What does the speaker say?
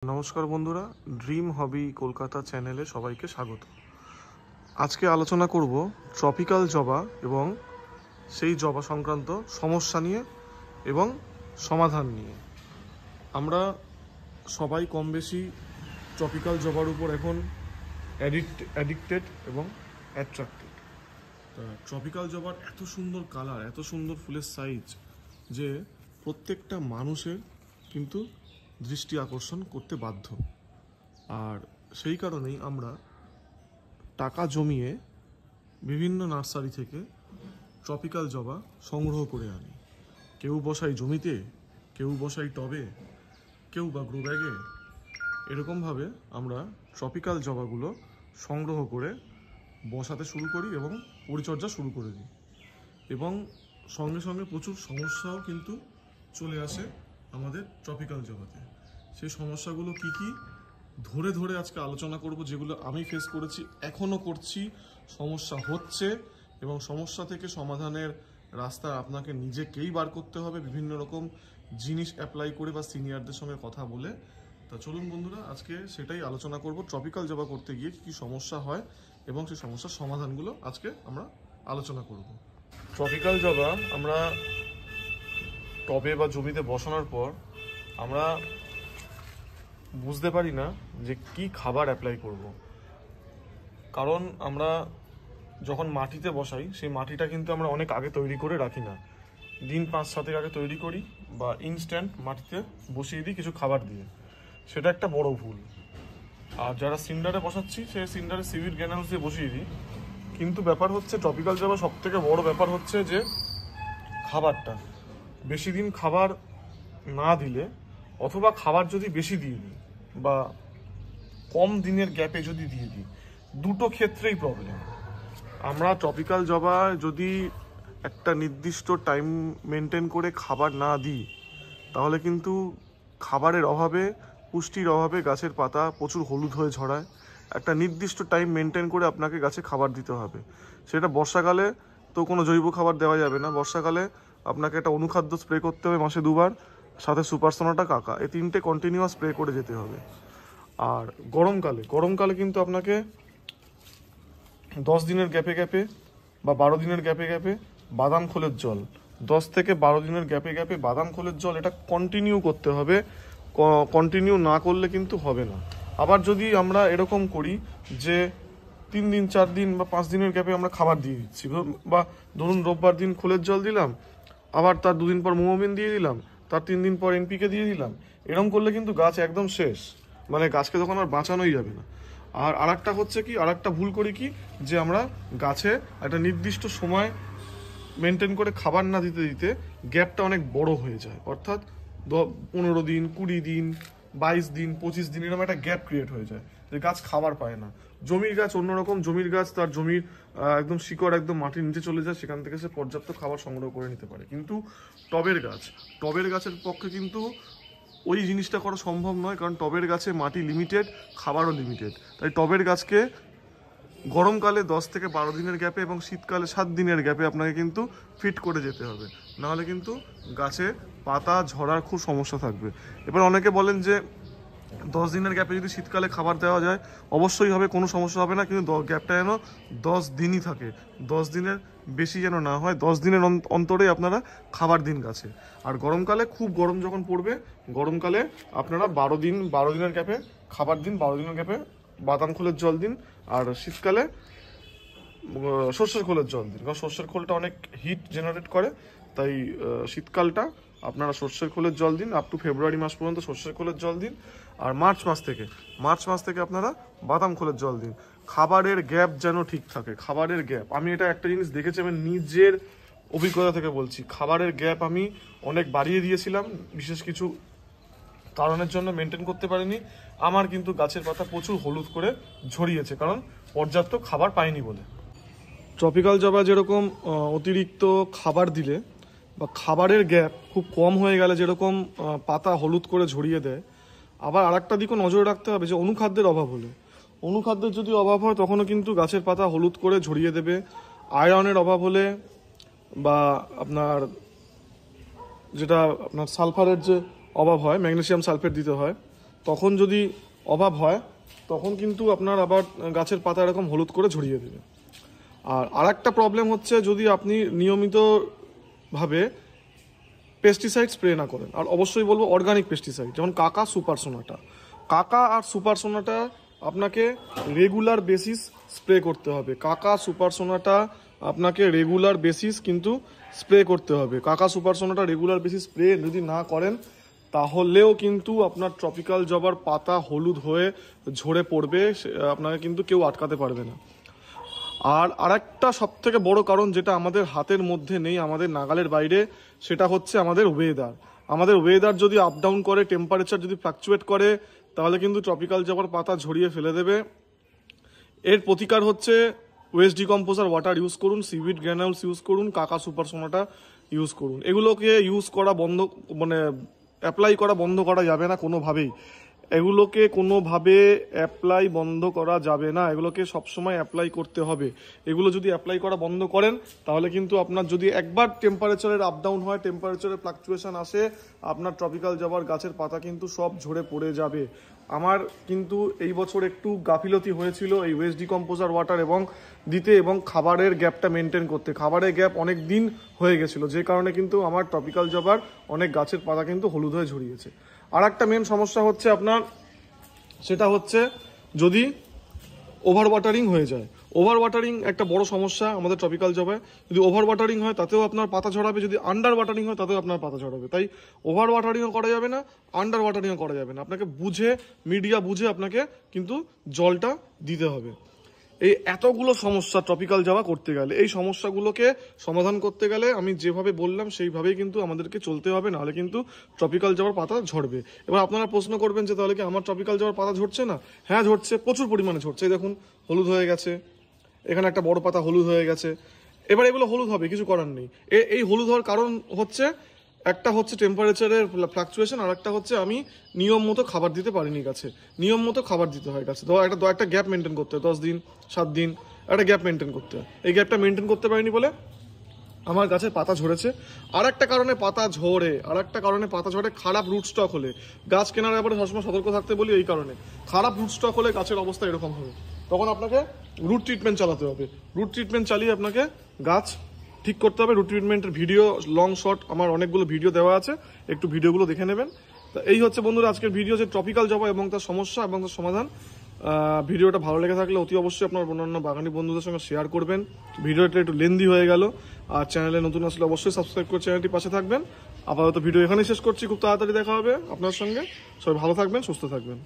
নমস্কার বন্ধুরা, ড্রিম হবি কলকাতা চ্যানেলে সবাইকে স্বাগত। আজকে আলোচনা করব ট্রপিক্যাল জবা এবং সেই জবা সংক্রান্ত সমস্যা নিয়ে এবং সমাধান নিয়ে। আমরা সবাই কম বেশি ট্রপিক্যাল জবার উপর এখন অ্যাডিক্টেড এবং অ্যাট্রাক্টেড। ট্রপিক্যাল জবার এত সুন্দর কালার, এত সুন্দর ফুলের সাইজ যে প্রত্যেকটা মানুষের কিন্তু দৃষ্টি আকর্ষণ করতে বাধ্য। আর সেই কারণেই আমরা টাকা জমিয়ে বিভিন্ন নার্সারি থেকে ট্রপিক্যাল জবা সংগ্রহ করে আনি। কেউ বসাই জমিতে, কেউ বসাই টবে, কেউ বা গ্রো ব্যাগে। এরকমভাবে আমরা ট্রপিক্যাল জবাগুলো সংগ্রহ করে বসাতে শুরু করি এবং পরিচর্যা শুরু করে দিই। এবং সঙ্গে সঙ্গে প্রচুর সমস্যাও কিন্তু চলে আসে আমাদের ট্রপিক্যাল জবাতে। সেই সমস্যাগুলো কি কি ধরে ধরে আজকে আলোচনা করব, যেগুলো আমি ফেস করেছি, এখনও করছি, সমস্যা হচ্ছে এবং সমস্যা থেকে সমাধানের রাস্তা আপনাকে নিজেকেই বার করতে হবে বিভিন্ন রকম জিনিস অ্যাপ্লাই করে বা সিনিয়রদের সঙ্গে কথা বলে। তা চলুন বন্ধুরা, আজকে সেটাই আলোচনা করব, ট্রপিক্যাল জবা করতে গিয়ে কী কী সমস্যা হয় এবং সেই সমস্যার সমাধানগুলো আজকে আমরা আলোচনা করব। ট্রপিক্যাল জবা আমরা টবে বা জমিতে বসানোর পর আমরা বুঝতে পারি না যে কি খাবার অ্যাপ্লাই করব। কারণ আমরা যখন মাটিতে বসাই সেই মাটিটা কিন্তু আমরা অনেক আগে তৈরি করে রাখি না, দিন 5-7 আগে তৈরি করি বা ইনস্ট্যান্ট মাটিতে বসিয়ে দিই কিছু খাবার দিয়ে। সেটা একটা বড় ভুল। আর যারা সিন্ডারে বসাচ্ছি সেই সিন্ডারে সিভিড গ্রানুলস দিয়ে বসিয়ে দিই। কিন্তু ব্যাপার হচ্ছে ট্রপিক্যাল জবা সব থেকে বড় ব্যাপার হচ্ছে যে খাবারটা বেশি দিন খাবার না দিলে, অথবা খাবার যদি বেশি দিয়ে দিই বা কম দিনের গ্যাপে যদি দিয়ে দিই, দুটো ক্ষেত্রেই প্রবলেম। আমরা ট্রপিক্যাল জবা যদি একটা নির্দিষ্ট টাইম মেনটেন করে খাবার না দিই, তাহলে কিন্তু খাবারের অভাবে, পুষ্টির অভাবে গাছের পাতা প্রচুর হলুদ হয়ে ঝরায়। একটা নির্দিষ্ট টাইম মেনটেন করে আপনাকে গাছে খাবার দিতে হবে। সেটা বর্ষাকালে তো কোনো জৈব খাবার দেওয়া যাবে না, বর্ষাকালে আপনাকে একটা অনুখাদ্য স্প্রে করতে হবে মাসে 2বার, সাথে সুপার সোনাটা কাকা, এই 3টে কন্টিনিউয়াস স্প্রে করে যেতে হবে। আর গরমকালে কিন্তু আপনাকে 10 দিনের গ্যাপে গ্যাপে বা 12 দিনের গ্যাপে গ্যাপে বাদাম খোলের জল, 10 থেকে 12 দিনের গ্যাপে গ্যাপে বাদাম খোলের জল, এটা কন্টিনিউ করতে হবে। কন্টিনিউ না করলে কিন্তু হবে না। আবার যদি আমরা এরকম করি যে 3 দিন 4 দিন বা 5 দিনের গ্যাপে আমরা খাবার দিয়ে দিচ্ছি, বা ধরুন রোববার দিন খোলের জল দিলাম, আবার তার 2 দিন পর মোমোবিন দিয়ে দিলাম, তার 3 দিন পর এনপিকে দিয়ে দিলাম, এরকম করলে কিন্তু গাছ একদম শেষ, মানে গাছকে তখন আর বাঁচানোই যাবে না। আর আরেকটা হচ্ছে কি, আরেকটা ভুল করি কি, যে আমরা গাছে একটা নির্দিষ্ট সময় মেনটেন করে খাবার না দিতে দিতে গ্যাপটা অনেক বড় হয়ে যায়। অর্থাৎ 15 দিন, 20 দিন, 22 দিন, 25 দিন, এরকম একটা গ্যাপ ক্রিয়েট হয়ে যায় যে গাছ খাবার পায় না। জমির গাছ অন্যরকম, জমির গাছ তার জমির একদম শিকড় একদম মাটির নিচে চলে যায়, সেখান থেকে সে পর্যাপ্ত খাবার সংগ্রহ করে নিতে পারে। কিন্তু টবের গাছের পক্ষে কিন্তু ওই জিনিসটা করা সম্ভব নয়, কারণ টবের গাছে মাটি লিমিটেড, খাবারও লিমিটেড। তাই টবের গাছকে গরমকালে 10 থেকে 12 দিনের গ্যাপে এবং শীতকালে 7 দিনের গ্যাপে আপনাকে কিন্তু ফিট করে যেতে হবে, নাহলে কিন্তু গাছে পাতা ঝরার খুব সমস্যা থাকবে। এবার অনেকে বলেন যে 10 দিনের গ্যাপে যদি শীতকালে খাবার দেওয়া যায় অবশ্যই হবে, কোনো সমস্যা হবে না, কিন্তু গ্যাপটা যেন 10 দিনই থাকে, 10 দিনের বেশি যেন না হয়। 10 দিনের অন্তরেই আপনারা খাবার দিন গাছে। আর গরমকালে খুব গরম যখন পড়বে, গরমকালে আপনারা 12 দিনের গ্যাপে খাবার দিন, 12 দিনের গ্যাপে বাদাম খোলের জল দিন। আর শীতকালে সর্ষের খোলের জল দিন, কারণ সর্ষের খোলটা অনেক হিট জেনারেট করে। তাই শীতকালটা আপনারা সর্ষের খোলের জল দিন, আপ টু ফেব্রুয়ারি মাস পর্যন্ত সর্ষের খোলের জল দিন। আর মার্চ মাস থেকে আপনারা বাদাম খোলের জল দিন। খাবারের গ্যাপ যেন ঠিক থাকে, খাবারের গ্যাপ, আমি এটা একটা জিনিস দেখেছি, আমি নিজের অভিজ্ঞতা থেকে বলছি, খাবারের গ্যাপ আমি অনেক বাড়িয়ে দিয়েছিলাম, বিশেষ কিছু কারণের জন্য মেনটেন করতে পারিনি। আমার কিন্তু গাছের পাতা প্রচুর হলুদ করে ঝরিয়েছে, কারণ পর্যাপ্ত খাবার পাইনি বলে। ট্রপিক্যাল জবা যেরকম অতিরিক্ত খাবার দিলে বা খাবারের গ্যাপ খুব কম হয়ে গেলে যেরকম পাতা হলুদ করে ঝরিয়ে দেয়, আবার আরেকটা দিকও নজরে রাখতে হবে যে অনুখাদ্যের অভাব হলে, অনুখাদ্যের যদি অভাব হয় তখনও কিন্তু গাছের পাতা হলুদ করে ঝরিয়ে দেবে। আয়রনের অভাব হলে বা আপনার যেটা আপনার সালফারের যে অভাব হয়, ম্যাগনেসিয়াম সালফেট দিতে হয়, তখন যদি অভাব হয় তখন কিন্তু আপনার আবার গাছের পাতা এরকম হলুদ করে ঝরিয়ে দেবে। আর আরেকটা প্রবলেম হচ্ছে যদি আপনি নিয়মিতভাবে পেস্টিসাইড স্প্রে না করেন, আর অবশ্যই বলবো অর্গানিক পেস্টিসাইড, যেমন কাকা সুপার সোনাটা। কাকা আর সুপার সোনাটা আপনাকে রেগুলার বেসিস স্প্রে করতে হবে। কাকা সুপার সোনাটা আপনাকে রেগুলার বেসিস কিন্তু স্প্রে করতে হবে। কাকা সুপার সোনাটা রেগুলার বেসিস স্প্রে যদি না করেন তাহলেও কিন্তু আপনার ট্রপিক্যাল জবার পাতা হলুদ হয়ে ঝরে পড়বে, আপনাকে কিন্তু কেউ আটকাতে পারবে না। আর আরেকটা সব থেকে বড় কারণ যেটা আমাদের হাতের মধ্যে নেই, আমাদের নাগালের বাইরে, সেটা হচ্ছে আমাদের ওয়েদার। আমাদের ওয়েদার যদি আপ ডাউন করে, টেম্পারেচার যদি ফ্লাকচুয়েট করে, তাহলে কিন্তু ট্রপিক্যাল জবার পাতা ঝরিয়ে ফেলে দেবে। এর প্রতিকার হচ্ছে ওয়েস্ট ডিকম্পোজার ওয়াটার ইউজ করুন, সিউইড গ্র্যানুলস ইউজ করুন, কাকা সুপার সোনাটা ইউজ করুন। এগুলোকে ইউজ করা বন্ধ, মানে অ্যাপ্লাই করা বন্ধ করা যাবে না কোনোভাবেই। এগুলোকে কোনোভাবে অ্যাপ্লাই বন্ধ করা যাবে না, এগুলোকে সবসময় অ্যাপ্লাই করতে হবে। এগুলো যদি অ্যাপ্লাই করা বন্ধ করেন তাহলে কিন্তু আপনার যদি একবার টেম্পারেচারের আপ ডাউন হয়, টেম্পারেচারের ফ্লাকচুয়েশন আসে, আপনার ট্রপিক্যাল জবার গাছের পাতা কিন্তু সব ঝরে পড়ে যাবে। আমার কিন্তু এই বছর একটু গাফিলতি হয়েছিল এই ওয়েস্ট ডিকম্পোজার ওয়াটার এবং দিতে এবং খাবারের গ্যাপটা মেনটেন করতে। খাবারের গ্যাপ অনেক দিন হয়ে গেছিলো, যে কারণে কিন্তু আমার ট্রপিক্যাল জবার অনেক গাছের পাতা কিন্তু হলুদ হয়ে ঝরিয়েছে। আর একটা মেন সমস্যা হচ্ছে আপনার, সেটা হচ্ছে যদি ওভার ওয়াটারিং হয়ে যায়। ওভার ওয়াটারিং একটা বড় সমস্যা আমাদের ট্রপিক্যাল জবায়। যদি ওভার ওয়াটারিং হয় তাতেও আপনার পাতা ঝরাবে, যদি আন্ডার ওয়াটারিং হয় তাতেও আপনার পাতা ঝরাবে। তাই ওভার ওয়াটারিংও করা যাবে না, আন্ডার ওয়াটারিংও করা যাবে না। আপনাকে বুঝে, মিডিয়া বুঝে আপনাকে কিন্তু জলটা দিতে হবে। এই এতগুলো সমস্যা ট্রপিক্যাল জবা করতে গেলে, এই সমস্যাগুলোকে সমাধান করতে গেলে আমি যেভাবে বললাম সেইভাবেই কিন্তু আমাদেরকে চলতে হবে, নাহলে কিন্তু ট্রপিক্যাল জবার পাতা ঝরবে। এবার আপনারা প্রশ্ন করবেন যে তাহলে কি আমার ট্রপিক্যাল জবার পাতা ঝরছে না? হ্যাঁ ঝরছে, প্রচুর পরিমাণে ঝরছে। এই দেখুন হলুদ হয়ে গেছে, এখানে একটা বড় পাতা হলুদ হয়ে গেছে। এবার এগুলো হলুদ হবে, কিছু করার নেই। এই হলুদ হওয়ার কারণ হচ্ছে, একটা হচ্ছে টেম্পারেচারের ফ্লাকচুয়েশন, আর একটা হচ্ছে আমি নিয়ম মতো খাবার দিতে পারিনি গাছে। নিয়ম মতো খাবার দিতে হয় গাছে, তো একটা গ্যাপ মেনটেন করতে হয়, 10 দিন 7 দিন একটা গ্যাপ মেনটেন করতে হয়। এই গ্যাপটা মেনটেন করতে পারিনি বলে আমার গাছের পাতা ঝরেছে। আর একটা কারণে পাতা ঝরে, খারাপ রুট স্টক হলে। গাছ কেনার ব্যাপারে সবসময় সতর্ক থাকতে বলি এই কারণে, খারাপ রুট স্টক হলে গাছের অবস্থা এরকম হবে। তখন আপনাকে রুট ট্রিটমেন্ট চালাতে হবে। রুট ট্রিটমেন্ট চালিয়ে আপনাকে গাছ ঠিক করতে হবে। রুট ট্রিটমেন্টের ভিডিও, লং শর্ট আমার অনেকগুলো ভিডিও দেওয়া আছে, একটু ভিডিওগুলো দেখে নেবেন। তা এই হচ্ছে বন্ধুরা আজকের ভিডিও, যে ট্রপিক্যাল জবা এবং তার সমস্যা এবং তার সমাধান। ভিডিওটা ভালো লেগে থাকলে অতি অবশ্যই আপনার অন্যান্য বাগানি বন্ধুদের সঙ্গে শেয়ার করবেন। ভিডিওটা একটু লেন্দি হয়ে গেল, আর চ্যানেলে নতুন আসলে অবশ্যই সাবস্ক্রাইব করে চ্যানেলটির পাশে থাকবেন। আপাতত ভিডিও এখানেই শেষ করছি, খুব তাড়াতাড়ি দেখা হবে আপনার সঙ্গে। সবাই ভালো থাকবেন, সুস্থ থাকবেন।